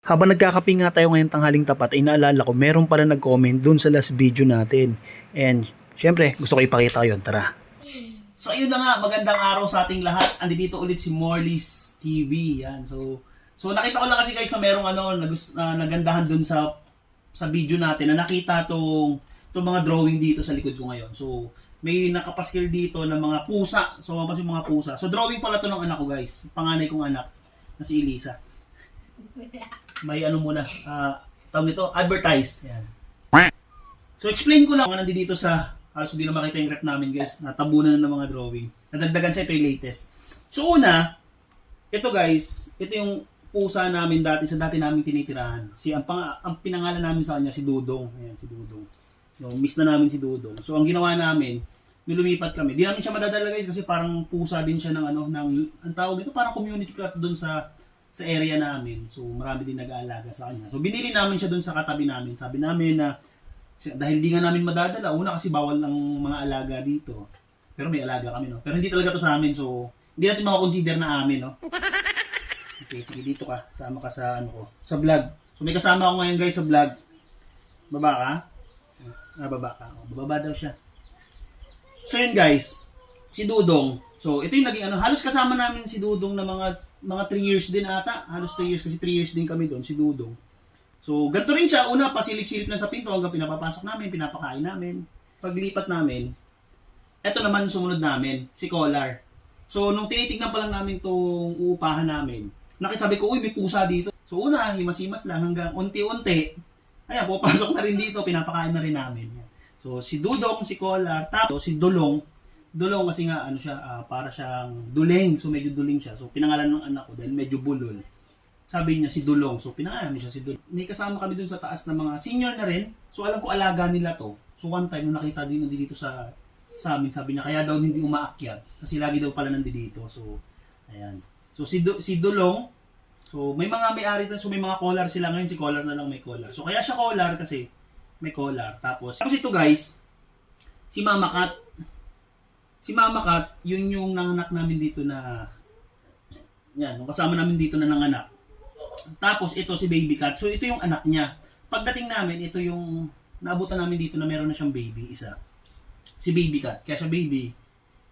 Habang nagkakape nga tayo ngayong tanghaling tapat, ay naalala ko, meron pala nag-comment dun sa last video natin. And, syempre, gusto ko ipakita yun. Tara. So, ayun na nga, magandang araw sa ating lahat. Andito ulit si Morley's TV. Yan. So nakita ko lang kasi guys na merong nagandahan dun sa video natin na nakita tong mga drawing dito sa likod ko ngayon. So, may nakapaskil dito ng mga pusa. So, mapas yung mga pusa. So, drawing pala to ng anak ko guys. Panganay kong anak na si Elisa. May tawag nito, advertise. Yan. So, explain ko lang kung nandito sa, halos hindi na makita yung rep namin guys, natabunan ng mga drawing. Nadagdagan siya, ito yung latest. So, una, ito guys, ito yung pusa namin dati namin tinitirahan. Ang pinangalan namin sa kanya, si Dudong. Ayan, si Dudong. So, miss na namin si Dudong. So, ang ginawa namin, nung lumipat kami, di namin siya madadala guys kasi parang pusa din siya ng ang tawag dito, parang community cat doon sa area namin. So, marami din nag-aalaga sa kanya. So, binili namin siya doon sa katabi namin. Sabi namin na, dahil di nga namin madadala, una kasi bawal ang mga alaga dito. Pero may alaga kami, no? Pero hindi talaga to sa amin, so, hindi natin makakonsider na amin, no? Okay, sige, dito ka. Sama ka sa, sa vlog. So, may kasama ako ngayon, guys, sa vlog. Baba ka? Baba ka. O, bababa daw siya. So, yun, guys. Si Dudong. So, ito yung naging, halos kasama namin si Dudong na mga 3 years din ata. Halos 3 years kasi 3 years din kami doon, si Dudong. So, ganito rin siya. Una, pasilip-silip na sa pinto hanggang pinapapasok namin, pinapakain namin. Paglipat namin, eto naman sumunod namin, si Collar. So, nung tinitignan pa lang namin itong uupahan namin, nakisabi ko, uy, may pusa dito. So, una, himas-himas lang hanggang unti-unti. Ayan, pupasok na rin dito, pinapakain na rin namin. So, si Dudong, si Collar, tapos si Dulong. Dulong kasi nga, para siyang duleng. So, medyo duling siya. So, pinangalan ng anak ko dahil medyo bulol. Sabi niya si Dulong. So, pinangalan niya siya si Dulong. May kasama kami dun sa taas na mga senior na rin. So, alam ko alaga nila to. So, one time, nung nakita din dito sa amin, sabi niya, kaya daw hindi umaakyat. Kasi lagi daw pala nandito. So, ayan. So, si Dulong, so, may mga may-ari doon. So, may mga collar sila. Ngayon, si Collar na lang may collar. So, kaya siya collar kasi may collar. Tapos ito guys, si Mama Cat. Si Mama Cat, yun yung nanganak namin dito na, yan, yung kasama namin dito na nanganak. Tapos, ito si Baby Cat. So, ito yung anak niya. Pagdating namin, ito yung naabutan namin dito na meron na siyang baby, isa. Si Baby Cat. Kaya siya Baby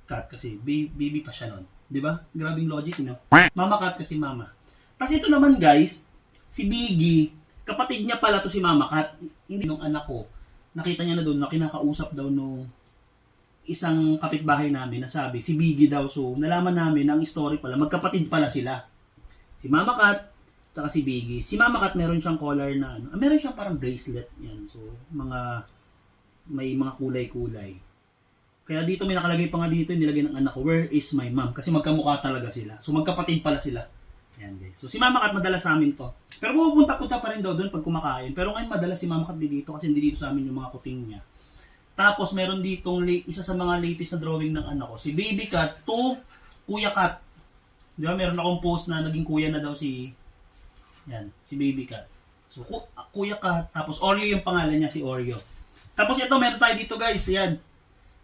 Cat kasi baby pa siya nun. Diba? Grabing logic, no? Mama Cat kasi mama. Tapos ito naman, guys, si Biggie, kapatid niya pala to si Mama Cat. Hindi nung anak ko, nakita niya na doon na kinakausap daw nung isang kapitbahay namin na sabi, si Biggie daw. So, nalaman namin na ang story pala, magkapatid pala sila. Si Mama Cat, saka si Biggie. Si Mama Cat, meron siyang collar na, meron siyang parang bracelet. Yan. So, may mga kulay-kulay. Kaya dito may nakalagay pa nga dito, nilagay ng anak ko, where is my mom? Kasi magkamukha talaga sila. So, magkapatid pala sila. Yan, guys. So, si Mama Cat, madalas sa amin to. Pero pupunta-punta pa rin daw doon pag kumakain. Pero ngayon, madalas si Mama Cat dito kasi hindi dito sa amin yung mga kuting niya. Tapos, meron ditong isa sa mga latest na drawing ng anak ko. Si Baby Cat to Kuya Cat. Di ba? Meron akong post na naging kuya na daw si Baby Cat. So, Kuya Cat. Tapos, Oreo yung pangalan niya, si Oreo. Tapos, ito, meron tayo dito, guys. Yan.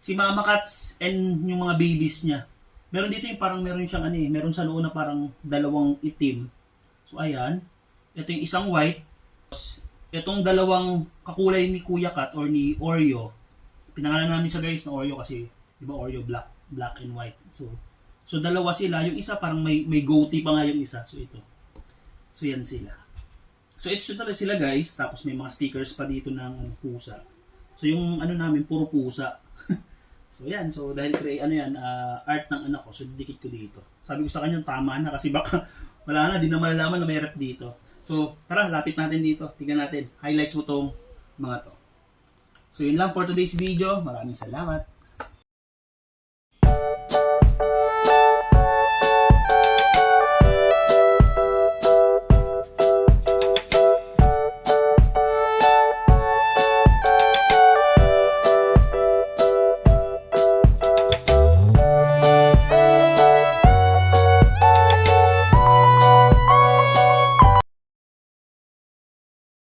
Si Mama Cats and yung mga babies niya. Meron dito yung parang meron siyang meron sa loob na parang dalawang itim. So, ayan. Ito yung isang white. Itong dalawang kakulay ni Kuya Cat or ni Oreo. Pinangalan namin sa guys na Oreo kasi, di ba Oreo black and white. So dalawa sila. Yung isa parang may goatee pa nga yung isa. So, ito. So, yan sila. So, ito talaga sila guys. Tapos may mga stickers pa dito ng pusa. So, yung namin, puro pusa. So, yan. So, dahil art ng anak ko. So, didikit ko dito. Sabi ko sa kanya, tama na. Kasi baka, wala na. Di na malalaman na may rep dito. So, tara, lapit natin dito. Tignan natin. Highlights mo tong mga to. So, yun lang for today's video. Maraming salamat.